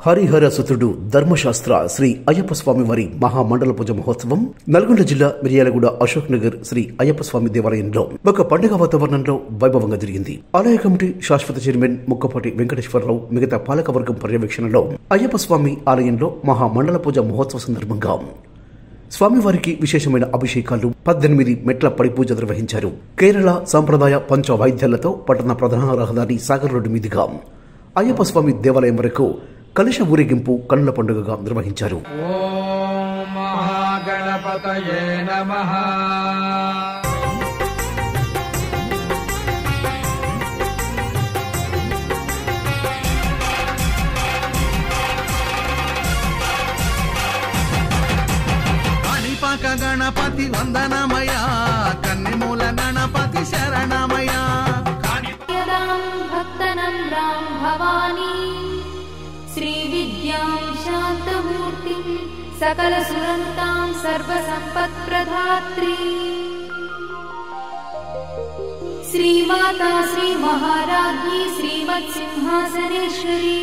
హరిహర సుతుడు ధర్మశాస్త్ర శ్రీ అయ్యప్ప స్వామి వారి మహామండల పూజ మహోత్సవం నల్గొండ జిల్లా మిర్యాలగూడ అశోక్ నగర్ శ్రీ అయ్యప్ప స్వామి దేవాలయంలో ఒక పండుగ వాతావరణంలో వైభవంగా జరిగింది. ఆలయ కమిటీ శాశ్వత చైర్మన్ ముక్కపాటి వెంకటేశ్వరరావు మిగతా పాలకవర్గం పర్యవేక్షణలో అయ్యప్ప స్వామి ఆలయంలో మహామండల పూజ మహోత్సవ సందర్భంగా స్వామివారికి విశేషమైన అభిషేకాలు 18 మెట్ల పడి పూజ నిర్వహించారు. కేరళ సంప్రదాయ పంచ వాయిద్యాలతో పట్టణ ప్రధాన రహదారి సాగర్ రోడ్డు మీదుగా అయ్యప్ప స్వామి దేవాలయం వరకు కలశ ఊరేగింపు కన్నుల పండుగగా నిర్వహించారు. ఓం మహాగణపతయే నమః. కాణిపాక గణపతి వందనమయ, కన్నిమూల గణపతి శరణమయ. భక్తనం రాం భవానీ శ్రీ విద్యాం శాంతమూర్తిం సకల సురంతాం సర్వ సంపత్ప్రదాత్రీ శ్రీమాతా శ్రీ మహారాజ్ఞి శ్రీమత్ సింహాసనేశ్వరీ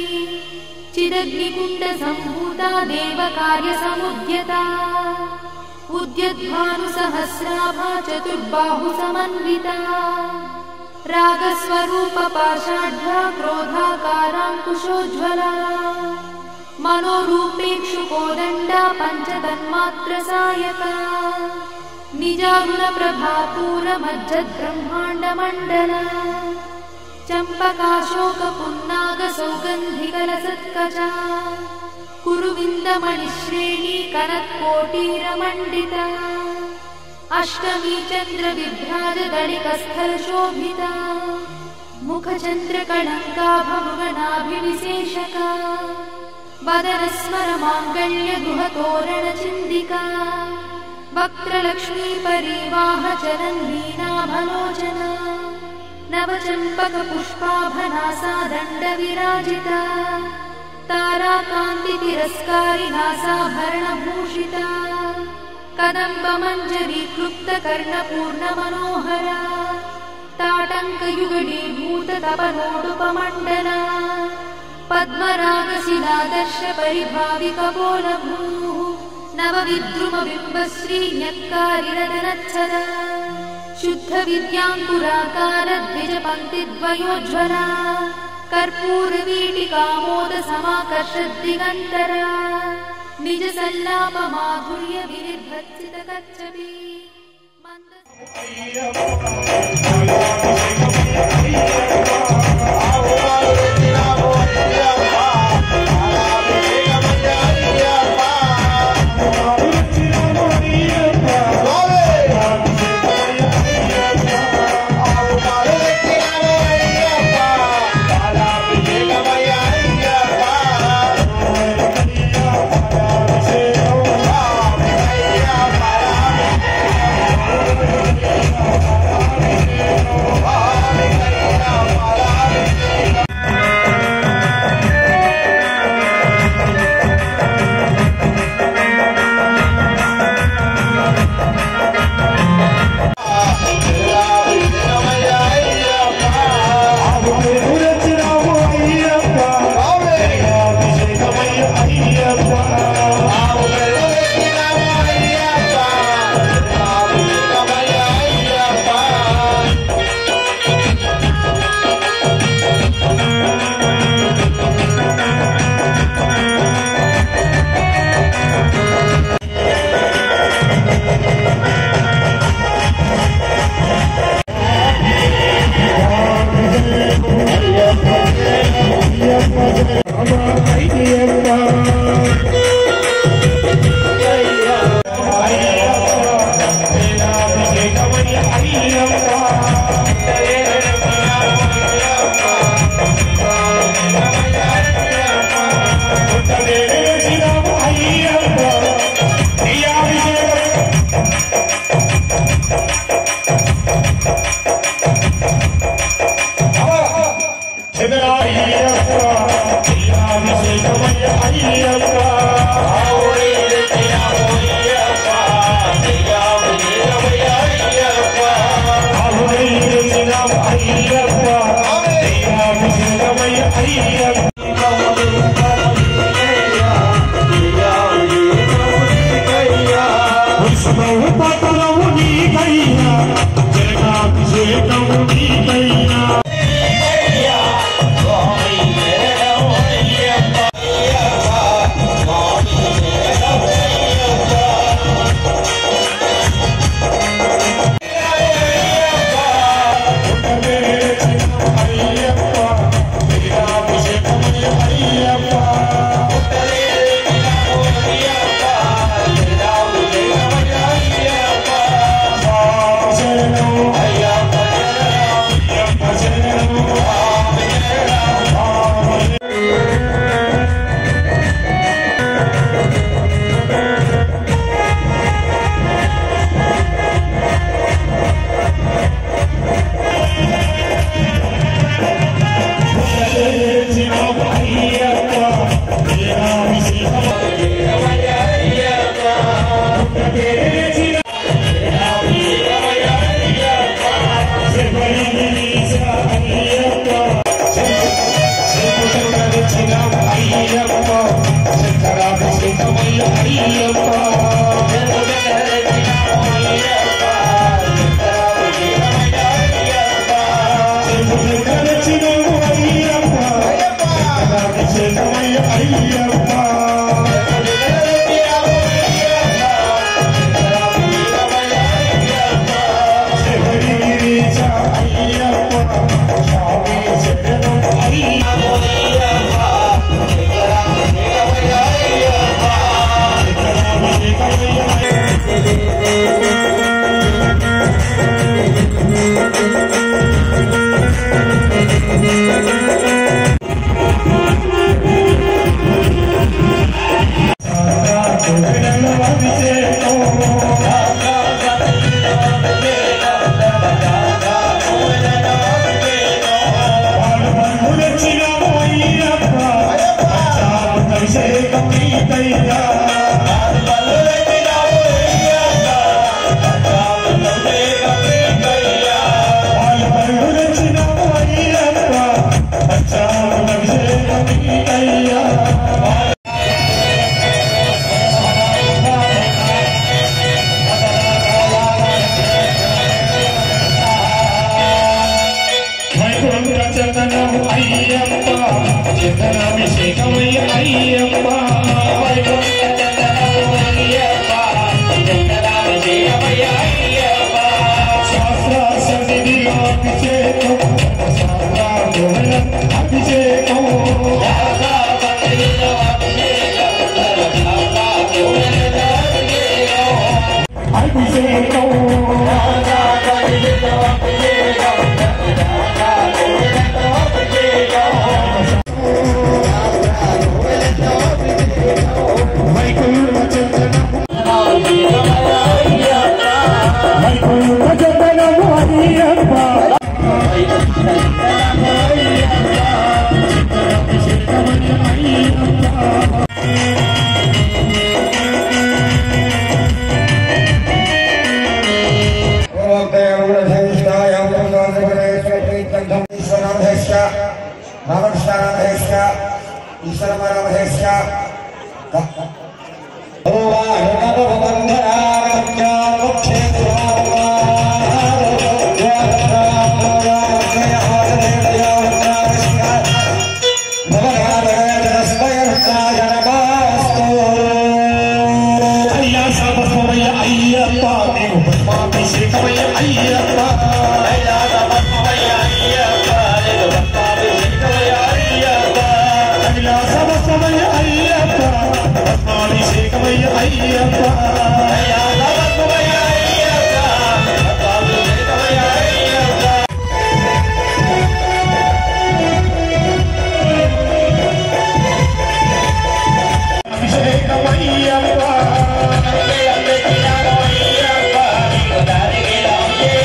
చిదగ్నికుండ సంభూతా దేవ కార్య సముద్యతా ఉద్యద్భాను సహస్రాభా చతుర్బాహు సమన్వితా రాగస్వరూప పాషాఢ్యా క్రోధాకారాంకుశోజ్వలా మనోరూపేక్షు కోదండా పంచతన్మాత్ర సాయకా నిజాగుణ ప్రభాపూర మజ్జద్ బ్రహ్మాండ మండల చంపకాశోక పున్నాగ సౌగంధికల సత్కచా కురువిందమణిశ్రేణి కనత్కోటీర మండిత అష్టమీ చంద్ర విభ్రాజ దళికస్థల శోభితా ముఖచంద్ర కళంకాభమృగనాభివిశేషకా వదనస్మర మాంగళ్య గృహతోరణ చిందికా వక్త్రలక్ష్మీ పరీవాహ చరన్వీనాభలోచన నవచంపక పుష్పాభనాసా దండ విరాజితా తారాకాంతి తిరస్కారి నాసాభరణభూషితా కదంబ మంజరీ క్లుప్త కర్ణపూర్ణ మనోహర తాటంక యుగళీభూత తపనోడుపమండల పద్మరాగ శిలాదర్శ పరిభావి కపోల భూ నవ విద్రుమ బింబశ్రీ న్యక్కారిరదనచ్చద శుద్ధ విద్యాంకురాకార ద్విజ పంక్తి ద్వయోజ్వల కర్పూర వీటికామోద సమాకర్ష దిగంతర నిజ సల్లాప మాధుర్య వినిర్భత్సిత కచ్చపి అయ్యప్ప సర్వపతులవు నీకయ్యా జగాభిషేకము నీకయ్యా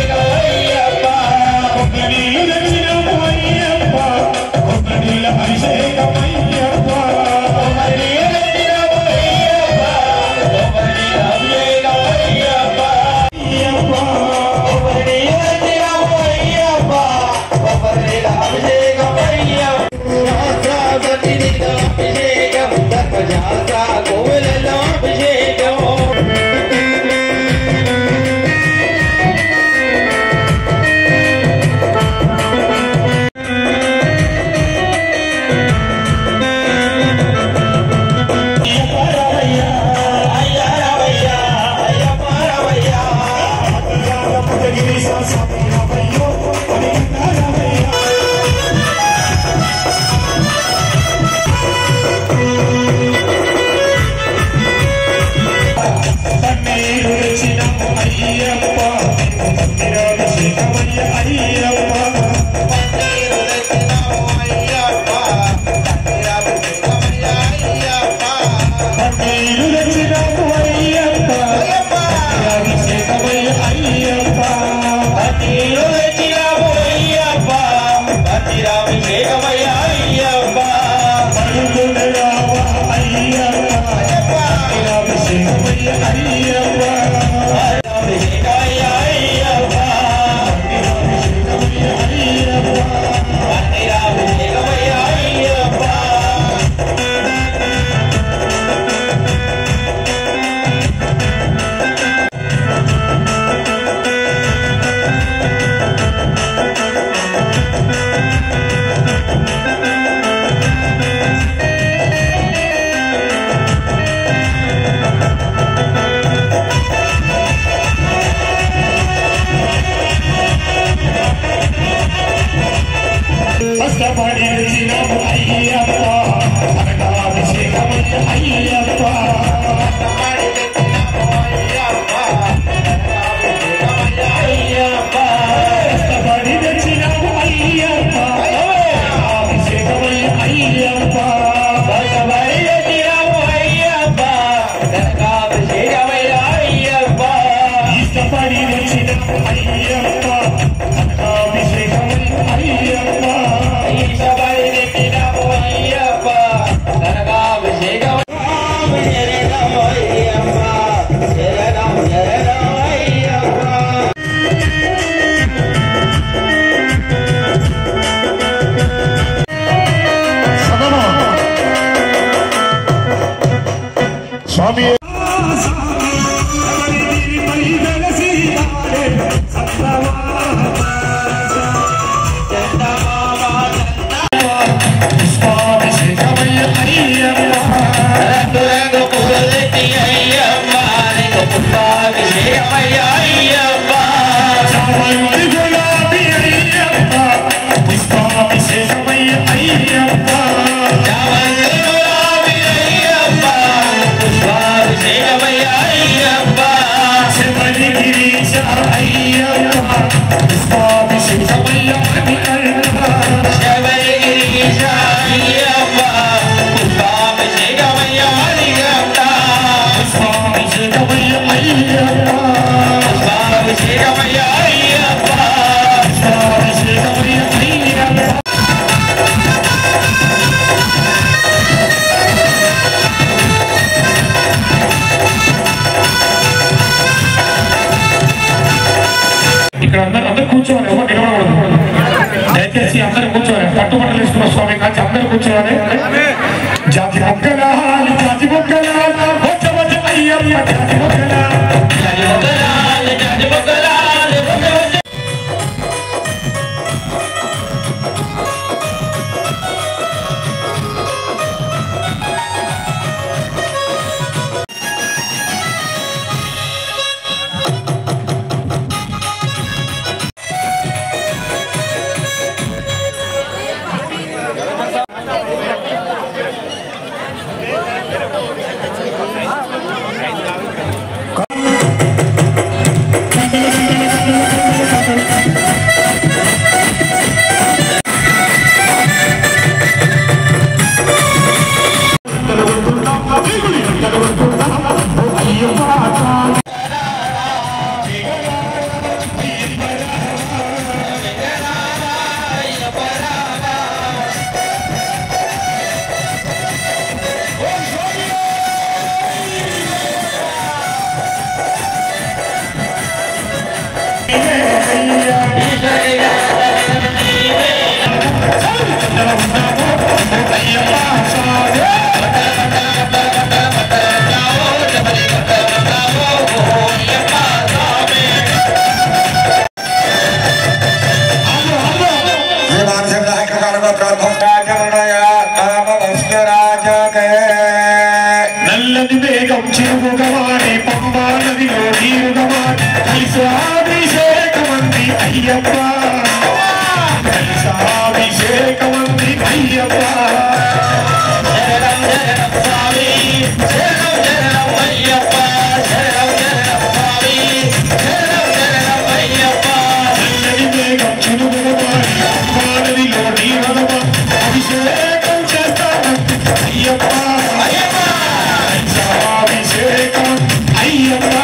Go అందరూ కూర్చోవాలి, ఎవరు నిలబడకూడదు. దయచేసి అందరూ కూర్చోవాలి. పట్టుబట్టలు వేసుకున్న స్వామి కాచి అందరూ కూర్చోవాలి. జాతి మొక్కలా జాతి మొక్కలా అయ్యమ్మ జాతి మొక్కలా నల్లని వేగం చిరుగుగవాని పంబా నదిలో నీరుగవాని అభిషేకమంది అయ్యప్ప అభిషేకం అయ్యప్ప అభిషేకం చేస్తాను అయ్యప్ప అభిషేకం అయ్యప్ప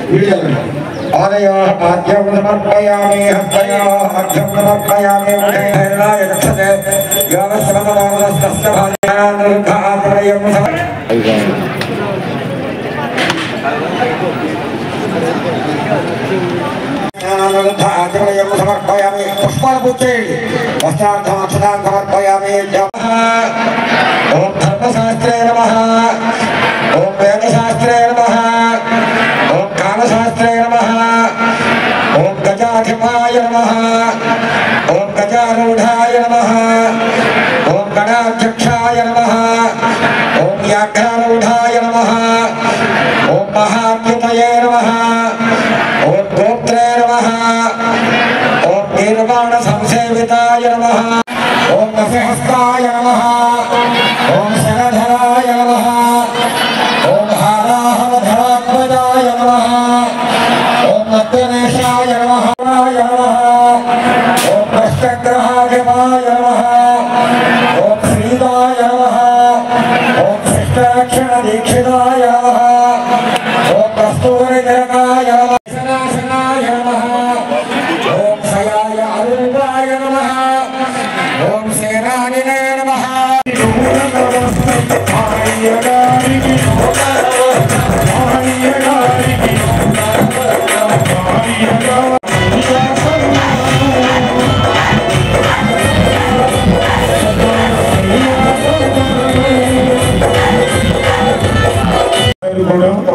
पादयोः पाद्यं समर्पयामि हस्तयोः अर्घ्यं समर्पयामि मुखेर्नाय रक्षते योगश्रमवादस्तस्य भार्यानुरुद्धात्रयं अनुरुद्धात्रयं समर्पयामि पुष्पालपुत्रे वस्त्रार्थमक्षतां समर्पयामि ॐ धर्मशास्त्रे नमः ॐ वेदशास्त्रे नमः ॐ कालशास्त्रे नमः ॐ गजाधिपाय नमः ॐ गजारूढाय नमः ॐ गणाध्यक्षाय नमः ॐ व्याघ्रारूढाय नमः ॐ महात्युतये नमः ॐ गोत्रे नमः ॐ निर्वाणसंसेविताय नमः ॐ नफहस्ताय नमः ॐ शरधराय नमः ॐ हाराहरधरात्मजाय नमः ॐ मध्यदेशाय नमः ॐ भ्रष्टग्रहाधिपाय नमः ॐ श्रीदाय नमः ॐ शिष्टरक्षणदीक्षिताय नमः ॐ कस्तूरिजनकाय नमः शनाशनाय नमः ॐ शयाय अरूपाय नमः ॐ सेनानिने नमः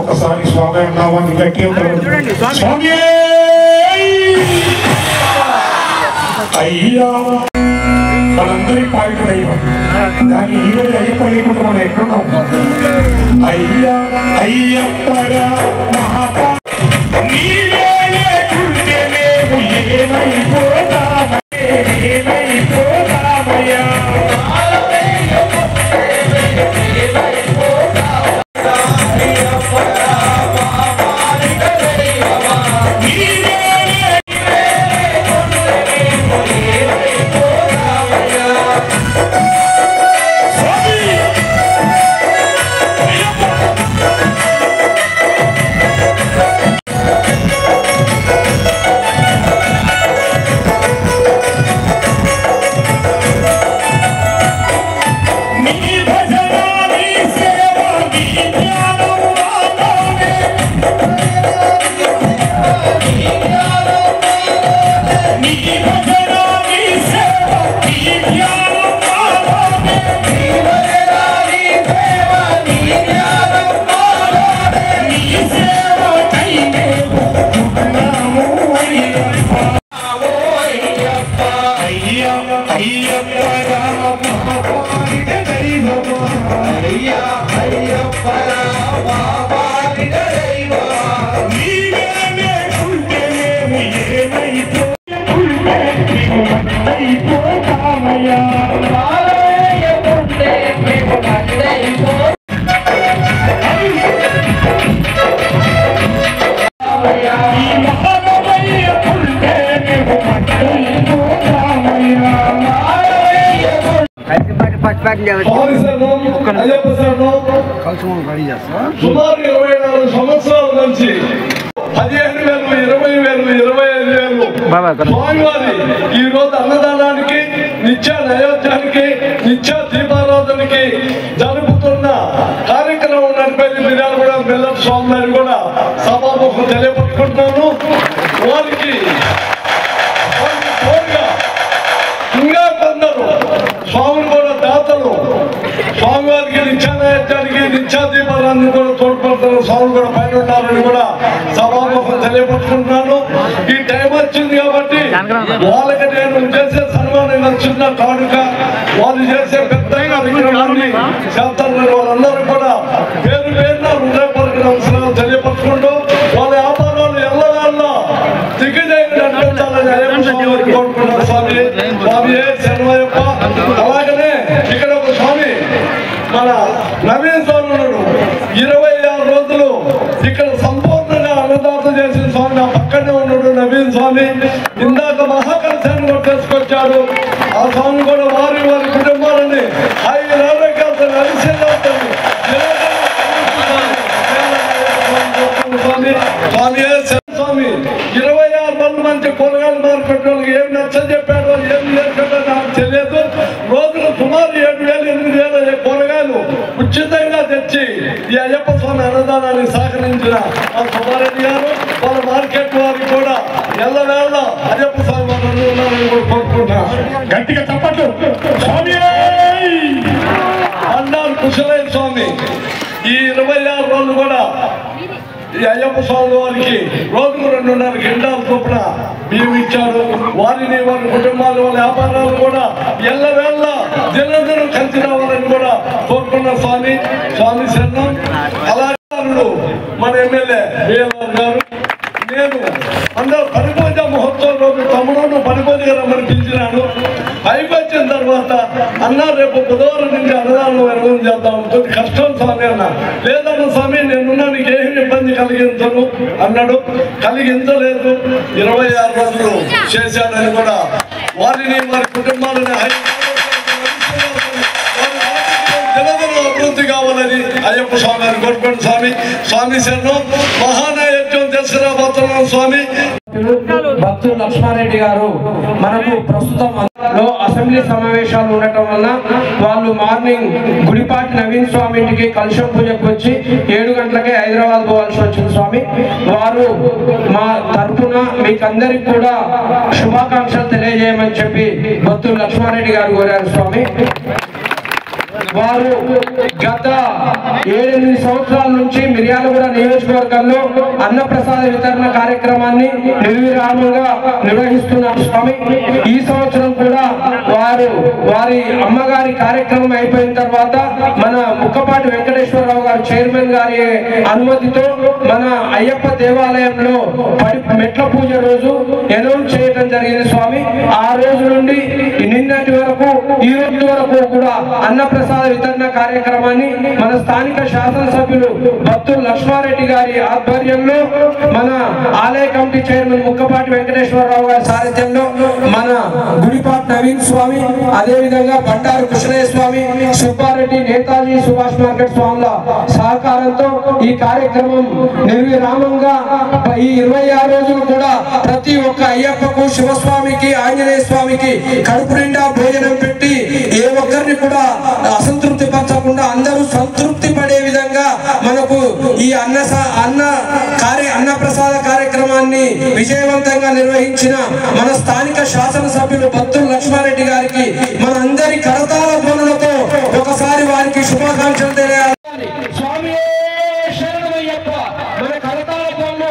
ఒకసారి స్వామి నామాన్ని గట్టి స్వామి అయ్యా మనందరి పాలిట దైవం దాన్ని ఈరోజు అయ్యప్ప లేకుండా మనం ఎక్కడున్నాం అయ్యా అయ్యప్పరా మహాపా సుమారు 24 సంవత్సరాల నుంచి 15,000, 20,000, 25,000 స్వామివారి ఈ రోజు అన్నదానానికి, నిత్య నైవేద్యానికి, నిత్య దీపారాధనకి జరుపుతున్న కార్యక్రమం నడిపేది మీరు కూడా బెల్లం స్వామి కూడా సభాముఖం తెలియపట్టుకుంటున్నాను. వారికి ఇంకా కొందరు స్వాములు కూడా దాతలు స్వామివారికి నిత్యానైవేద్యానికి, నిత్య దీపారాన్ని కూడా తోడ్పడుతున్న స్వాములు కూడా పైన ఉన్నారని కూడా సభాముఖం తెలియపరుచుకుంటున్నాను. ఈ టైం వచ్చింది కాబట్టి వాళ్ళకి నేను చేసే సన్మానం చిన్న కానుక, వాళ్ళు చేసే పెద్ద కార్యక్రమాన్ని చేస్తారని వాళ్ళందరూ కూడా పేరు పేరున హృదయపూర్వక నమస్కారాలు తెలియపరుచుకుంటూ వాళ్ళ వ్యాపారాలు ఎల్లగాళ్ళ దిగ్విజయాన్ని కోరుకుంటున్నారు. స్వామి స్వామి శరణమయ్యప్ప. అలాగనే ఇక్కడ ఒక స్వామి మన నవీన్ స్వామి ఉన్నాడు. 26 రోజులు ఇక్కడ సంపూర్ణంగా అన్నదాత చేసిన స్వామి నా పక్కనే ఉన్నాడు నవీన్ స్వామి. ఇందాక మహాకలశాన్ని కూడా తీసుకొచ్చాడు. ఆ స్వామి కూడా వారి కుటుంబాలని 5 ఆరోగ్యాలతో నలిసేలాడుతుంది. స్వామి స్వామి స్వామి 26 మంది కూరగాయల మార్కెట్ వాళ్ళకి ఏం నచ్చ చెప్పాడో ఏం చేశాడో నాకు తెలియదు. రోజులు సుమారు 7,000 8,000 కూరగాయలు ఉచితంగా తెచ్చి ఈ అయ్యప్ప స్వామి అన్నదానాన్ని సహకరించిన ఆ సుబ్బారెడ్డి గారు వాళ్ళ మార్కెట్ వారికి కూడా ఎల్లవేళ అయ్యప్ప స్వామి వారు ఉన్నారని కూడా కోరుకుంటున్నాను. గట్టిగా తప్పట్లు అన్నారు కుశలయ్య స్వామి ఈ 26 రోజులు కూడా ఈ అయ్యప్ప స్వామి వారికి రోజుకు 2.5 క్వింటాల చొప్పున బియ్యం ఇచ్చారు. వారిని వారి కుటుంబాలు వాళ్ళ వ్యాపారాలు కూడా ఎల్లవేళ దినదినం కలిసి రావాలని కూడా కోరుకున్న స్వామి స్వామి శరణం. అలాగే మన ఎమ్మెల్యే బిఎల్ఆర్ గారు నేను అందరూ పడిపోజ మహోత్సవం రోజు తమ్ముడు పడిపోజగా రమ్మని పిలిచినాను. పైకి వచ్చిన తర్వాత అన్న రేపు బుధవారం నుంచి అన్నదానం నిర్వహణ చేద్దాం, కొద్ది కష్టం స్వామి అన్న. లేదన్న స్వామి నేనున్నా నీకు ఏమి ఇబ్బంది కలిగించను అన్నాడు. కలిగించలేదు. 26 రోజులు చేశాడని కూడా వారిని వారి కుటుంబాలని అభివృద్ధి కావాలని అయ్యప్ప స్వామి గారు కోరుకోండి. స్వామి స్వామి శరణం. మహానైవేద్యం దసరాబోతున్నాం స్వామి. భక్తులు లక్ష్మారెడ్డి గారు మనకు ప్రస్తుతం అసెంబ్లీ సమావేశాలు ఉండటం వల్ల వాళ్ళు మార్నింగ్ గుడిపాటి నవీన్ స్వామి ఇంటికి కలుషం పూజకు వచ్చి 7 గంటలకే హైదరాబాద్ పోవాల్సి వచ్చింది స్వామి. వారు మా తరఫున మీకందరికి కూడా శుభాకాంక్షలు తెలియజేయమని చెప్పి భక్తులు లక్ష్మారెడ్డి గారు కోరారు స్వామి. వారు గత 7-8 సంవత్సరాల నుంచి మిర్యాలగూడ నియోజకవర్గంలో అన్నప్రసాద వితరణ కార్యక్రమాన్ని నిర్విరామంగా నిర్వహిస్తున్నారు స్వామి. ఈ సంవత్సరం కూడా వారి అమ్మగారి కార్యక్రమం అయిపోయిన తర్వాత మన ముక్కపాటి వెంకటేశ్వరరావు గారు చైర్మన్ గారి అనుమతితో మన అయ్యప్ప దేవాలయంలో మెట్ల పూజ రోజు అనౌన్స్ చేయడం జరిగింది స్వామి. ఆ రోజు నుండి నిన్నటి వరకు ఈ రోజు వరకు కూడా అన్నప్రసాద వితరణ కార్యక్రమాన్ని మన స్థానిక శాసనసభ్యులు భక్తులు లక్ష్మారెడ్డి గారి ఆధ్వర్యంలో మన ఆలయ కమిటీ చైర్మన్ ముక్కపాటి వెంకటేశ్వరరావు గారి సారథ్యంలో మన గుడిపాటి నవీన్ స్వామి, అదే విధంగా బండారు కృష్ణయ్య స్వామి, సుబ్బారెడ్డి, నేతాజీ సుభాష్ మార్కెట్ స్వాముల సహకారంతో ఈ కార్యక్రమం నిర్విరామంగా ఈ 26 రోజులు కూడా ప్రతి ఒక్క అయ్యప్పకు, శివస్వామికి, ఆంజనేయ స్వామికి కడుపు నిండా భోజనం పెట్టి ఏ ఒక్కరిని కూడా అసంతృప్తి పరచకుండా అందరూ సంతృప్తి పడే విధంగా మనకు ఈ అన్నప్రసాద కార్యక్రమాన్ని విజయవంతంగా నిర్వహించిన మన స్థానిక శాసనసభ్యులు భక్తులు లక్ష్మారెడ్డి గారికి మన అందరి కరతాళ ధ్వనులతో ఒకసారి వారికి శుభాకాంక్షలు తెలియాలి. స్వామి శరణమయ్యప్ప. మన కరతాళ ధ్వనులు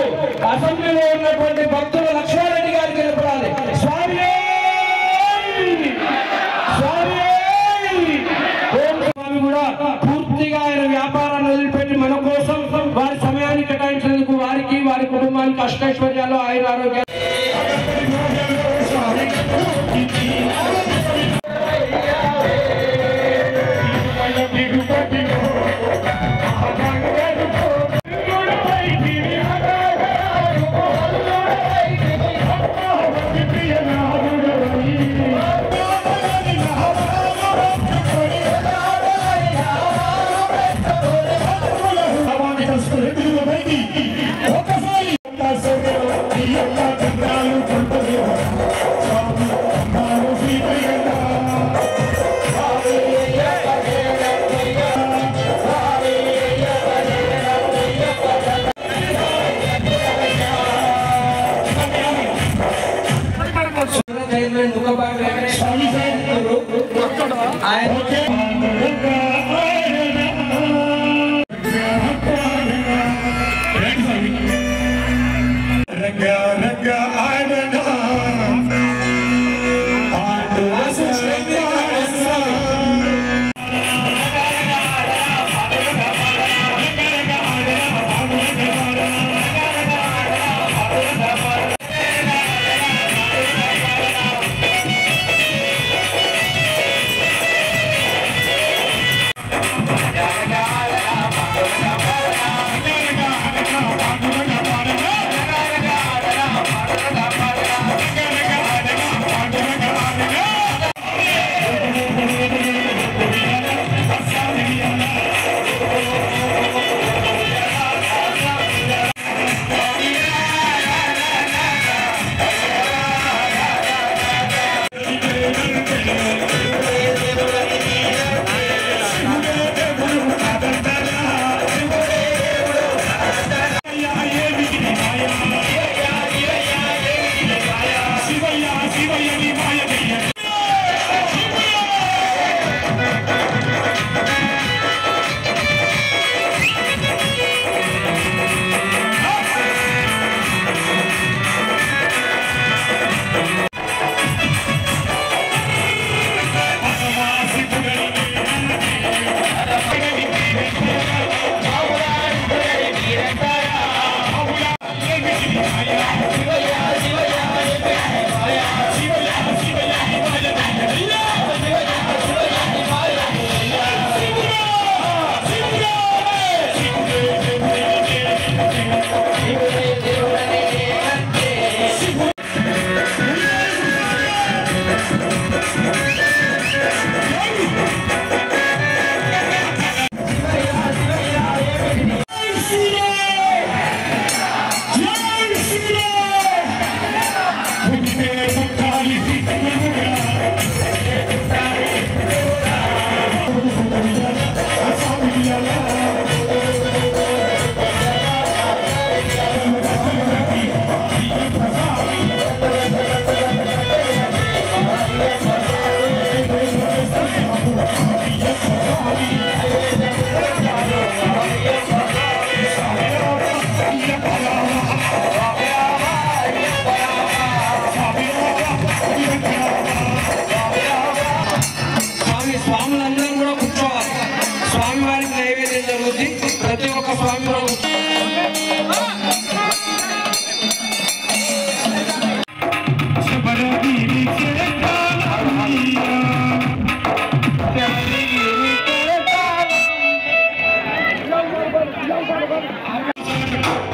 అసెంబ్లీలో ఉన్నటువంటి భక్తులు లక్ష్మారెడ్డి గారికి నిలబడాలి. స్వామి కూడా పూర్తిగా ఆయన వ్యాపారాన్ని వదిలిపెట్టి మన కోసం వారి సమయాన్ని కేటాయించినందుకు వారికి, వారి కుటుంబానికి అష్టైశ్వర్యాలు, ఆయుర ఆరోగ్యాలు.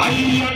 అయ్యో